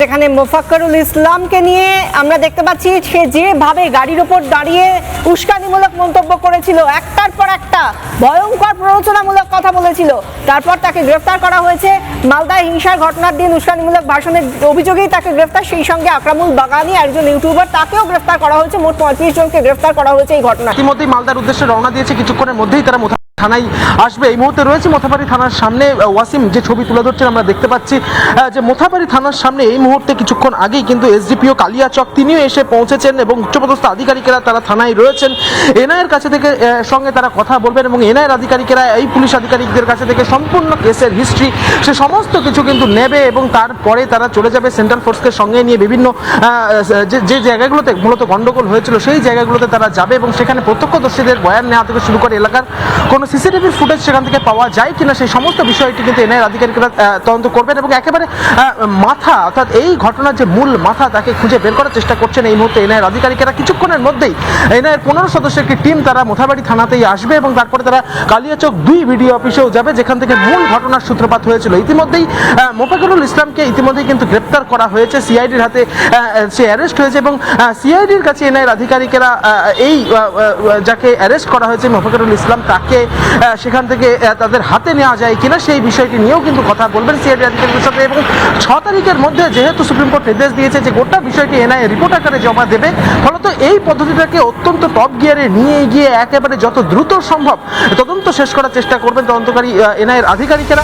যেখানে মোফাক্করুল ইসলামকে নিয়ে আমরা দেখতে পাচ্ছি সে যেভাবে গাড়ির ওপর দাঁড়িয়ে উস্কানিমূলক মন্তব্য করেছিল, একটার পর একটা ভয়ঙ্কর প্ররোচনামূলক কথা বলেছিল, তারপর তাকে গ্রেফতার করা হয়েছে। মালদায় হিংসার ঘটনার দিন উস্কানিমূলক ভাষণের অভিযোগেই তাকে গ্রেফতার, সেই সঙ্গে আকরামুল বাগানি একজন ইউটিউবার, তাকেও গ্রেফতার করা হয়েছে। মোট 35 জনকে গ্রেফতার করা হয়েছে এই ঘটনা। ইতিমধ্যেই মালদার উদ্দেশ্যে রওনা দিয়েছে, কিছুক্ষণের মধ্যেই তারা থানায় আসবে। এই মুহূর্তে রয়েছে মোথাবাড়ি থানার সামনে। ওয়াসিম যে ছবি তুলে ধরছেন আমরা দেখতে পাচ্ছি যে মোথাবাড়ি থানার সামনে এই মুহূর্তে কিছুক্ষণ আগেই কিন্তু এসডিপিও কালিয়াচক তিনিও এসে পৌঁছেছেন এবং উচ্চপদস্থ আধিকারিকেরা তারা থানায় রয়েছেন। এনআইয়ের কাছে থেকে সঙ্গে তারা কথা বলবেন এবং এনআইয়ের আধিকারিকেরা এই পুলিশ আধিকারিকদের কাছে থেকে সম্পূর্ণ কেসের হিস্ট্রি সে সমস্ত কিছু কিন্তু নেবে এবং তারপরে তারা চলে যাবে সেন্ট্রাল ফোর্সকে সঙ্গে নিয়ে বিভিন্ন যে জায়গাগুলোতে মূলত গন্ডগোল হয়েছিল সেই জায়গাগুলোতে তারা যাবে এবং সেখানে প্রত্যক্ষদর্শীদের বয়ান নেওয়া থেকে শুরু করে এলাকার কোনো সিসিটিভির ফুটেজ সেখান থেকে পাওয়া যায় কিনা সেই সমস্ত বিষয়টি কিন্তু এনআইয়ের আধিকারিকরা তদন্ত করবেন এবং একেবারে মাথা অর্থাৎ এই ঘটনার যে মূল মাথা তাকে খুঁজে বের করার চেষ্টা করছেন এই মুহূর্তে এনআইয়ের আধিকারিকেরা। কিছুক্ষণের মধ্যেই এনআইয়ের 15 সদস্যের একটি টিম তারা মোথাবাড়ি থানাতেই আসবে এবং তারপরে তারা কালিয়াচক 2 বিডিও অফিসেও যাবে যেখান থেকে মূল ঘটনার সূত্রপাত হয়েছিল। ইতিমধ্যেই মোফাক্করুল ইসলামকে ইতিমধ্যেই কিন্তু গ্রেপ্তার করা হয়েছে, সিআইডির হাতে সে অ্যারেস্ট হয়েছে এবং সিআইডির কাছে এনআইয়ের আধিকারিকেরা এই যাকে অ্যারেস্ট করা হয়েছে মোফাক্করুল ইসলাম তাকে সেখান থেকে তাদের হাতে নেওয়া যায় কিনা সেই বিষয়টি নিয়েও কিন্তু কথা বলবেন সিআইডি আধিকারিকের সাথে। এবং 6 তারিখের মধ্যে যেহেতু সুপ্রিম কোর্ট নির্দেশ দিয়েছে যে গোটা বিষয়টি এনআইএ রিপোর্ট আকারে জমা দেবে, ফলত এই পদ্ধতিটাকে অত্যন্ত টপ গিয়ারে নিয়ে গিয়ে একেবারে যত দ্রুত সম্ভব তদন্ত শেষ করার চেষ্টা করবেন তদন্তকারী এনআইএর আধিকারিকেরা।